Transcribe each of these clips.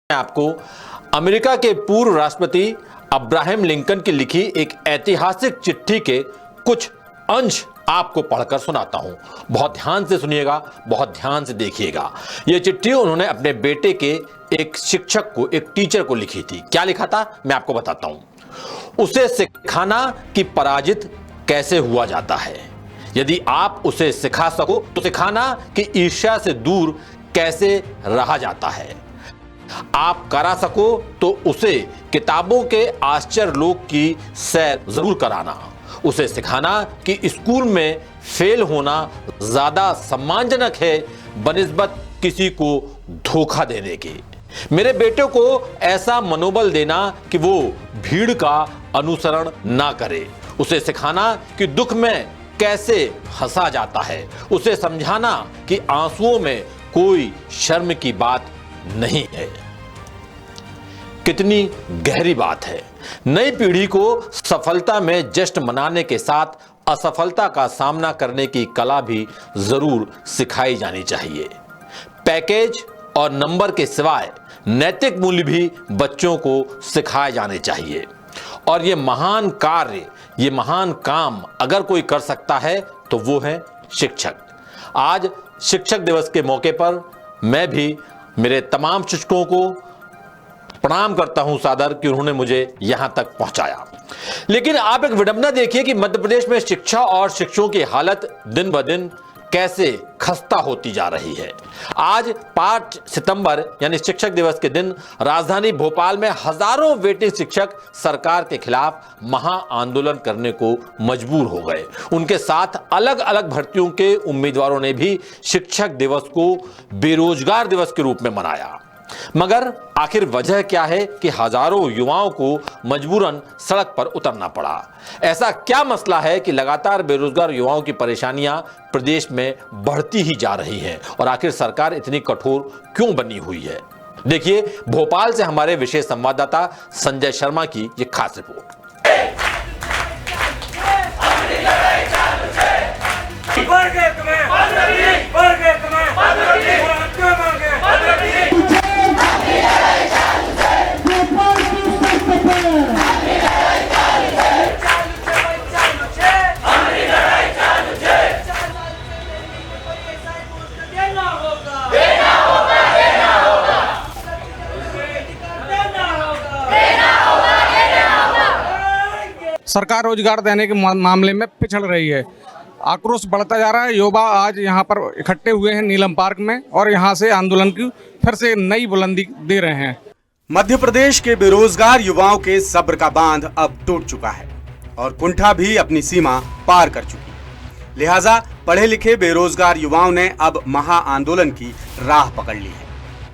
आपको अमेरिका के पूर्व राष्ट्रपति अब्राहम लिंकन की लिखी एक ऐतिहासिक चिट्ठी के कुछ अंश आपको पढ़कर सुनाता हूं। बहुत ध्यान से सुनिएगा, बहुत ध्यान से देखिएगा। यह चिट्ठी उन्होंने अपने बेटे के एक शिक्षक को, एक टीचर को लिखी थी। क्या लिखा था मैं आपको बताता हूं। उसे सिखाना कि पराजित कैसे हुआ जाता है। यदि आप उसे सिखा सको तो सिखाना कि ईर्ष्या से दूर कैसे रहा जाता है। आप करा सको तो उसे किताबों के आश्चर्य लोक की सैर जरूर कराना। उसे सिखाना कि स्कूल में फेल होना ज्यादा सम्मानजनक है बनिस्बत किसी को धोखा देने के। मेरे बेटे को ऐसा मनोबल देना कि वो भीड़ का अनुसरण ना करे। उसे सिखाना कि दुख में कैसे हंसा जाता है। उसे समझाना कि आंसुओं में कोई शर्म की बात नहीं है। कितनी गहरी बात है। नई पीढ़ी को सफलता में जश्न मनाने के साथ असफलता का सामना करने की कला भी जरूर सिखाई जानी चाहिए। पैकेज और नंबर के सिवाय नैतिक मूल्य भी बच्चों को सिखाए जाने चाहिए। और ये महान कार्य, ये महान काम अगर कोई कर सकता है तो वो है शिक्षक। आज शिक्षक दिवस के मौके पर मैं भी मेरे तमाम शिक्षकों को प्रणाम करता हूं सादर कि उन्होंने मुझे यहां तक पहुंचाया। लेकिन आप एक विडंबना देखिए कि मध्य प्रदेश में शिक्षा और शिक्षकों की हालत दिन ब दिन कैसे खस्ता होती जा रही है। आज 5 सितंबर यानी शिक्षक दिवस के दिन राजधानी भोपाल में हजारों वेटिंग शिक्षक सरकार के खिलाफ महा आंदोलन करने को मजबूर हो गए। उनके साथ अलग अलग भर्तियों के उम्मीदवारों ने भी शिक्षक दिवस को बेरोजगार दिवस के रूप में मनाया। मगर आखिर वजह क्या है कि हजारों युवाओं को मजबूरन सड़क पर उतरना पड़ा। ऐसा क्या मसला है कि लगातार बेरोजगार युवाओं की परेशानियां प्रदेश में बढ़ती ही जा रही हैं और आखिर सरकार इतनी कठोर क्यों बनी हुई है। देखिए भोपाल से हमारे विशेष संवाददाता संजय शर्मा की ये खास रिपोर्ट। सरकार रोजगार देने के मामले में पिछड़ रही है। आक्रोश बढ़ता जा रहा है। युवा आज यहाँ पर इकट्ठे हुए हैं नीलम पार्क में और यहाँ से आंदोलन की फिर से नई बुलंदी दे रहे हैं। मध्य प्रदेश के बेरोजगार युवाओं के सब्र का बांध अब टूट चुका है और कुंठा भी अपनी सीमा पार कर चुकी है। लिहाजा पढ़े लिखे बेरोजगार युवाओं ने अब महा आंदोलन की राह पकड़ ली है।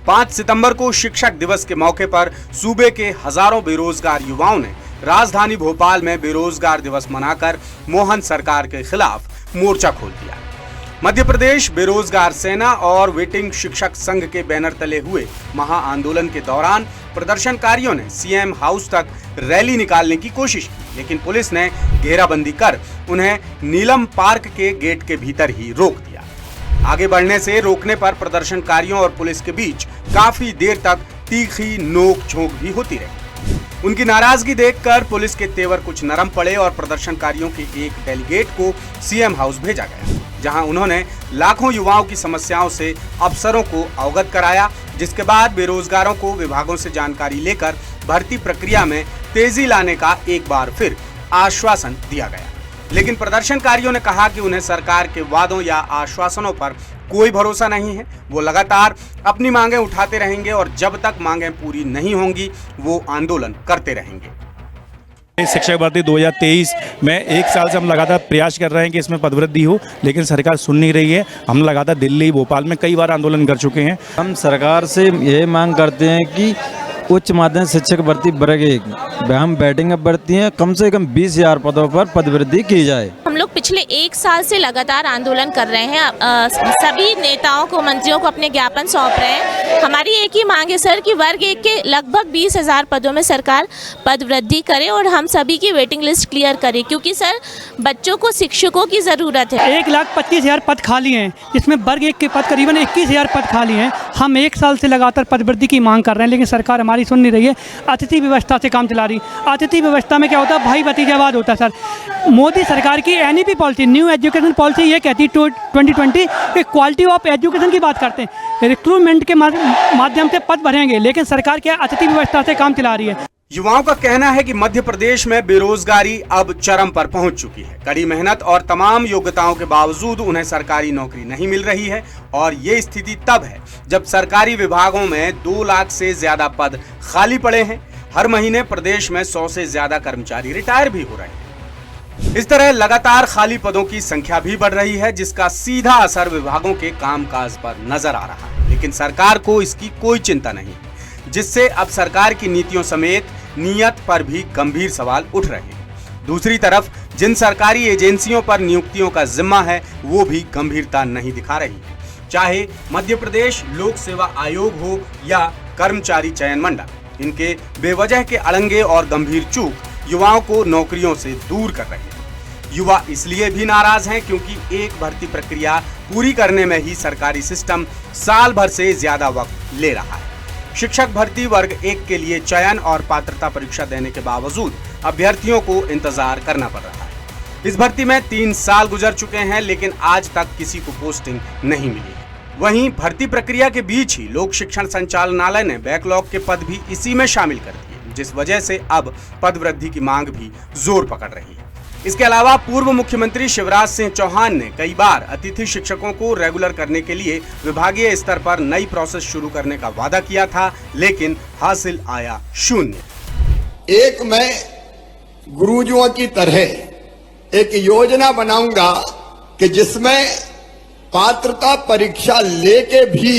5 सितंबर को शिक्षक दिवस के मौके पर सूबे के हजारों बेरोजगार युवाओं ने राजधानी भोपाल में बेरोजगार दिवस मनाकर मोहन सरकार के खिलाफ मोर्चा खोल दिया। मध्य प्रदेश बेरोजगार सेना और वेटिंग शिक्षक संघ के बैनर तले हुए महा आंदोलन के दौरान प्रदर्शनकारियों ने सीएम हाउस तक रैली निकालने की कोशिश की, लेकिन पुलिस ने घेराबंदी कर उन्हें नीलम पार्क के गेट के भीतर ही रोक दिया। आगे बढ़ने से रोकने पर प्रदर्शनकारियों और पुलिस के बीच काफी देर तक तीखी नोक झोंक भी होती रही। उनकी नाराजगी देखकर पुलिस के तेवर कुछ नरम पड़े और प्रदर्शनकारियों के एक डेलीगेट को सीएम हाउस भेजा गया, जहां उन्होंने लाखों युवाओं की समस्याओं से अफसरों को अवगत कराया, जिसके बाद बेरोजगारों को विभागों से जानकारी लेकर भर्ती प्रक्रिया में तेजी लाने का एक बार फिर आश्वासन दिया गया। लेकिन प्रदर्शनकारियों ने कहा कि उन्हें सरकार के वादों या आश्वासनों पर कोई भरोसा नहीं है। वो लगातार अपनी मांगें उठाते रहेंगे और जब तक मांगें पूरी नहीं होंगी वो आंदोलन करते रहेंगे। शिक्षक भर्ती 2023 में 1 साल से हम लगातार प्रयास कर रहे हैं कि इसमें पदवृद्धि हो, लेकिन सरकार सुन नहीं रही है। हम लगातार दिल्ली, भोपाल में कई बार आंदोलन कर चुके हैं। हम सरकार से ये मांग करते हैं कि उच्च माध्यमिक शिक्षक भर्ती वर्ग 1 हम बैटिंग अब भर्ती हैं, कम से कम 20,000 पदों पर पदवृद्धि की जाए। हम लोग पिछले 1 साल से लगातार आंदोलन कर रहे हैं। सभी नेताओं को, मंत्रियों को अपने ज्ञापन सौंप रहे हैं। हमारी एक ही मांग है सर कि वर्ग 1 के लगभग 20,000 पदों में सरकार पदवृद्धि करे और हम सभी की वेटिंग लिस्ट क्लियर करे, क्योंकि सर बच्चों को शिक्षकों की ज़रूरत है। 1,25,000 पद खाली हैं, जिसमें वर्ग 1 के पद करीबन 21,000 पद खाली हैं। हम 1 साल से लगातार पदवृद्धि की मांग कर रहे हैं, लेकिन सरकार हमारी सुन नहीं रही है। अतिथि व्यवस्था से काम चला रही। अतिथि व्यवस्था में क्या होता है, भाई भतीजावाद होता है सर। मोदी सरकार की NEP policy, new education policy, ये कहती है 2020 कि क्वालिटी ऑफ एजुकेशन की बात करते हैं, रिक्रूटमेंट के माध्यम से पद भरेंगे, लेकिन सरकार क्या अतिथि व्यवस्था से काम चला रही है। युवाओं का कहना है कि मध्य प्रदेश में बेरोजगारी अब चरम पर पहुंच चुकी है। कड़ी मेहनत और तमाम योग्यताओं के बावजूद उन्हें सरकारी नौकरी नहीं मिल रही है, और ये स्थिति तब है जब सरकारी विभागों में 2 लाख से ज्यादा पद खाली पड़े हैं। हर महीने प्रदेश में 100 से ज्यादा कर्मचारी रिटायर भी हो रहे हैं। इस तरह लगातार खाली पदों की संख्या भी बढ़ रही है, जिसका सीधा असर विभागों के कामकाज पर नजर आ रहा है। लेकिन सरकार को इसकी कोई चिंता नहीं, जिससे अब सरकार की नीतियों समेत नीयत पर भी गंभीर सवाल उठ रहे हैं। दूसरी तरफ जिन सरकारी एजेंसियों पर नियुक्तियों का जिम्मा है, वो भी गंभीरता नहीं दिखा रही है। चाहे मध्य प्रदेश लोक सेवा आयोग हो या कर्मचारी चयन मंडल, इनके बेवजह के अड़ंगे और गंभीर चूक युवाओं को नौकरियों से दूर कर रहे हैं। युवा इसलिए भी नाराज हैं क्योंकि एक भर्ती प्रक्रिया पूरी करने में ही सरकारी सिस्टम साल भर से ज्यादा वक्त ले रहा है। शिक्षक भर्ती वर्ग 1 के लिए चयन और पात्रता परीक्षा देने के बावजूद अभ्यर्थियों को इंतजार करना पड़ रहा है। इस भर्ती में 3 साल गुजर चुके हैं, लेकिन आज तक किसी को पोस्टिंग नहीं मिली है। वहीं भर्ती प्रक्रिया के बीच ही लोक शिक्षण संचालनालय ने बैकलॉग के पद भी इसी में शामिल कर दिए, जिस वजह से अब पद वृद्धि की मांग भी जोर पकड़ रही है। इसके अलावा पूर्व मुख्यमंत्री शिवराज सिंह चौहान ने कई बार अतिथि शिक्षकों को रेगुलर करने के लिए विभागीय स्तर पर नई प्रोसेस शुरू करने का वादा किया था, लेकिन हासिल आया शून्य। एक मैं गुरुजियों की तरह एक योजना बनाऊंगा कि जिसमें पात्रता परीक्षा लेके भी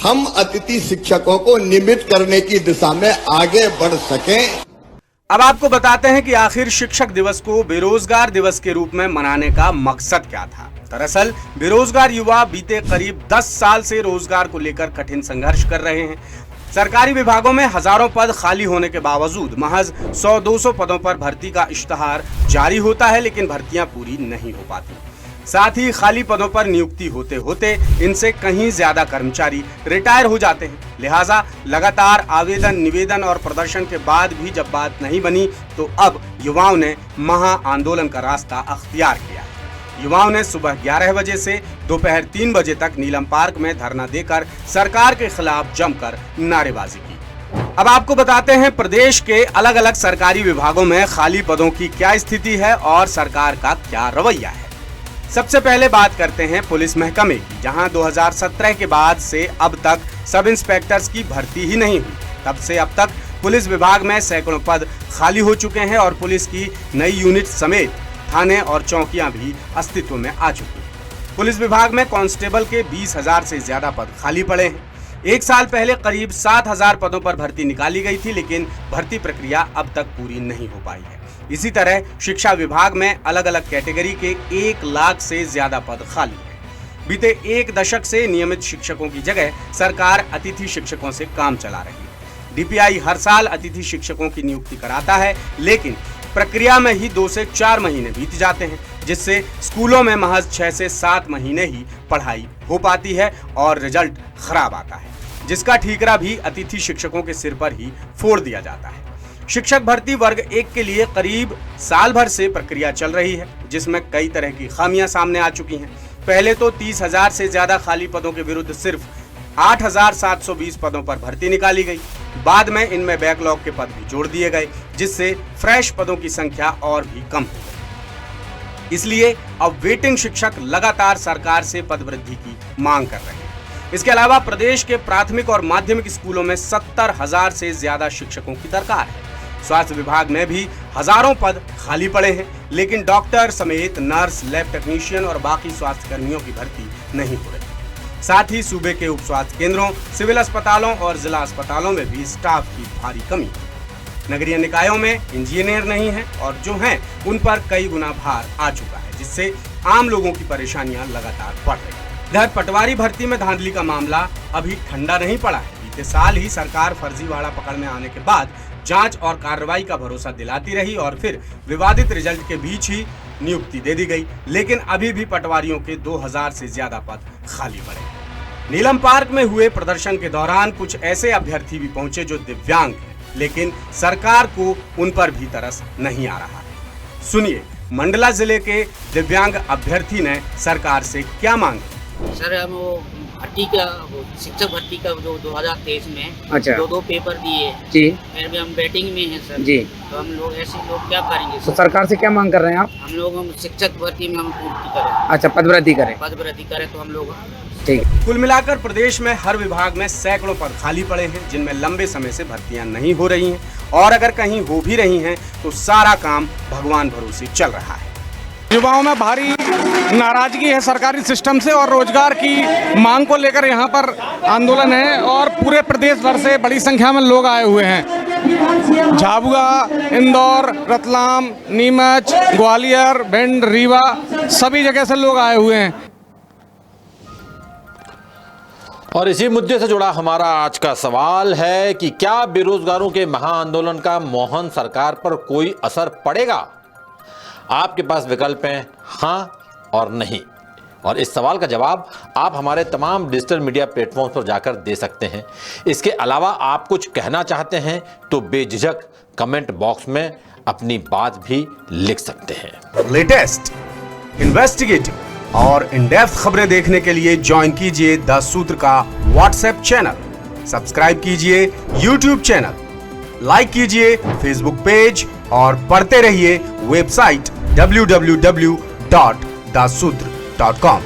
हम अतिथि शिक्षकों को नियमित करने की दिशा में आगे बढ़ सकें। अब आपको बताते हैं कि आखिर शिक्षक दिवस को बेरोजगार दिवस के रूप में मनाने का मकसद क्या था। दरअसल बेरोजगार युवा बीते करीब 10 साल से रोजगार को लेकर कठिन संघर्ष कर रहे हैं। सरकारी विभागों में हजारों पद खाली होने के बावजूद महज 100-200 पदों पर भर्ती का इश्तहार जारी होता है, लेकिन भर्तियां पूरी नहीं हो पाती। साथ ही खाली पदों पर नियुक्ति होते होते इनसे कहीं ज्यादा कर्मचारी रिटायर हो जाते हैं। लिहाजा लगातार आवेदन, निवेदन और प्रदर्शन के बाद भी जब बात नहीं बनी, तो अब युवाओं ने महा आंदोलन का रास्ता अख्तियार किया। युवाओं ने सुबह 11 बजे से दोपहर 3 बजे तक नीलम पार्क में धरना देकर सरकार के खिलाफ जमकर नारेबाजी की। अब आपको बताते हैं प्रदेश के अलग अलग सरकारी विभागों में खाली पदों की क्या स्थिति है और सरकार का क्या रवैया है। सबसे पहले बात करते हैं पुलिस महकमे की, जहां 2017 के बाद से अब तक सब इंस्पेक्टर्स की भर्ती ही नहीं हुई। तब से अब तक पुलिस विभाग में सैकड़ों पद खाली हो चुके हैं और पुलिस की नई यूनिट समेत थाने और चौकियां भी अस्तित्व में आ चुकी हैं। पुलिस विभाग में कांस्टेबल के 20,000 से ज्यादा पद खाली पड़े हैं। 1 साल पहले करीब 7,000 पदों पर भर्ती निकाली गई थी, लेकिन भर्ती प्रक्रिया अब तक पूरी नहीं हो पाई है। इसी तरह शिक्षा विभाग में अलग अलग कैटेगरी के 1 लाख से ज्यादा पद खाली है। बीते 1 दशक से नियमित शिक्षकों की जगह सरकार अतिथि शिक्षकों से काम चला रही है। DPI हर साल अतिथि शिक्षकों की नियुक्ति कराता है, लेकिन प्रक्रिया में ही 2 से 4 महीने बीत जाते हैं, जिससे स्कूलों में महज 6 से 7 महीने ही पढ़ाई हो पाती है और रिजल्ट खराब आता है, जिसका ठीकरा भी अतिथि शिक्षकों के सिर पर ही फोड़ दिया जाता है। शिक्षक भर्ती वर्ग 1 के लिए करीब साल भर से प्रक्रिया चल रही है, जिसमें कई तरह की खामियां सामने आ चुकी हैं। पहले तो 30,000 से ज्यादा खाली पदों के विरुद्ध सिर्फ 8,720 पदों पर भर्ती निकाली गई। बाद में इनमें बैकलॉग के पद भी जोड़ दिए गए, जिससे फ्रेश पदों की संख्या और भी कम हो गई। इसलिए अब वेटिंग शिक्षक लगातार सरकार से पदवृद्धि की मांग कर रहे हैं। इसके अलावा प्रदेश के प्राथमिक और माध्यमिक स्कूलों में 70,000 से ज्यादा शिक्षकों की दरकार है। स्वास्थ्य विभाग में भी हजारों पद खाली पड़े हैं, लेकिन डॉक्टर समेत नर्स, लैब टेक्नीशियन और बाकी स्वास्थ्य कर्मियों की भर्ती नहीं हो रही। साथ ही सूबे के उप स्वास्थ्य केंद्रों, सिविल अस्पतालों और जिला अस्पतालों में भी स्टाफ की भारी कमी है। नगरीय निकायों में इंजीनियर नहीं है और जो हैं उन पर कई गुना भार आ चुका है, जिससे आम लोगों की परेशानियां लगातार बढ़ रही है। इधर पटवारी भर्ती में धांधली का मामला अभी ठंडा नहीं पड़ा है। बीते साल ही सरकार फर्जीवाड़ा पकड़ में आने के बाद जांच और कार्रवाई का भरोसा दिलाती रही और फिर विवादित रिजल्ट के बीच ही नियुक्ति दे दी गई, लेकिन अभी भी पटवारियों के 2,000 से ज्यादा पद खाली पड़े हैं। नीलम पार्क में हुए प्रदर्शन के दौरान कुछ ऐसे अभ्यर्थी भी पहुंचे जो दिव्यांग हैं, लेकिन सरकार को उन पर भी तरस नहीं आ रहा है। सुनिए मंडला जिले के दिव्यांग अभ्यर्थी ने सरकार से क्या मांगा। सर हम वो भर्ती का शिक्षक भर्ती का जो 2023 में अच्छा। दो पेपर दिए जी फिर भी हम बैटिंग में हैं सर जी। तो हम लोग ऐसे लोग क्या करेंगे तो सर? सरकार से क्या मांग कर रहे हैं आप? हम शिक्षक भर्ती में हम पूर्ति करें, अच्छा, पदवृद्धि करें। पदवृद्धि करें तो हम लोग ठीक है। कुल मिलाकर प्रदेश में हर विभाग में सैकड़ों पद खाली पड़े हैं, जिनमें लंबे समय से भर्तियां नहीं हो रही हैं, और अगर कहीं हो भी रही हैं तो सारा काम भगवान भरोसे चल रहा है। युवाओं में भारी नाराजगी है सरकारी सिस्टम से और रोजगार की मांग को लेकर यहाँ पर आंदोलन है और पूरे प्रदेश भर से बड़ी संख्या में लोग आए हुए हैं। झाबुआ, इंदौर, रतलाम, नीमच, ग्वालियर, भिंड, रीवा सभी जगह से लोग आए हुए हैं। और इसी मुद्दे से जुड़ा हमारा आज का सवाल है कि क्या बेरोजगारों के महाआंदोलन का मोहन सरकार पर कोई असर पड़ेगा? आपके पास विकल्प हैं हाँ और नहीं, और इस सवाल का जवाब आप हमारे तमाम डिजिटल मीडिया प्लेटफॉर्म्स पर जाकर दे सकते हैं। इसके अलावा आप कुछ कहना चाहते हैं तो बेझिझक कमेंट बॉक्स में अपनी बात भी लिख सकते हैं। लेटेस्ट, इन्वेस्टिगेटिव और इन डेप्थ खबरें देखने के लिए ज्वाइन कीजिए द सूत्र का व्हाट्सएप चैनल, सब्सक्राइब कीजिए यूट्यूब चैनल, लाइक कीजिए फेसबुक पेज और पढ़ते रहिए वेबसाइट www.dasudr.com।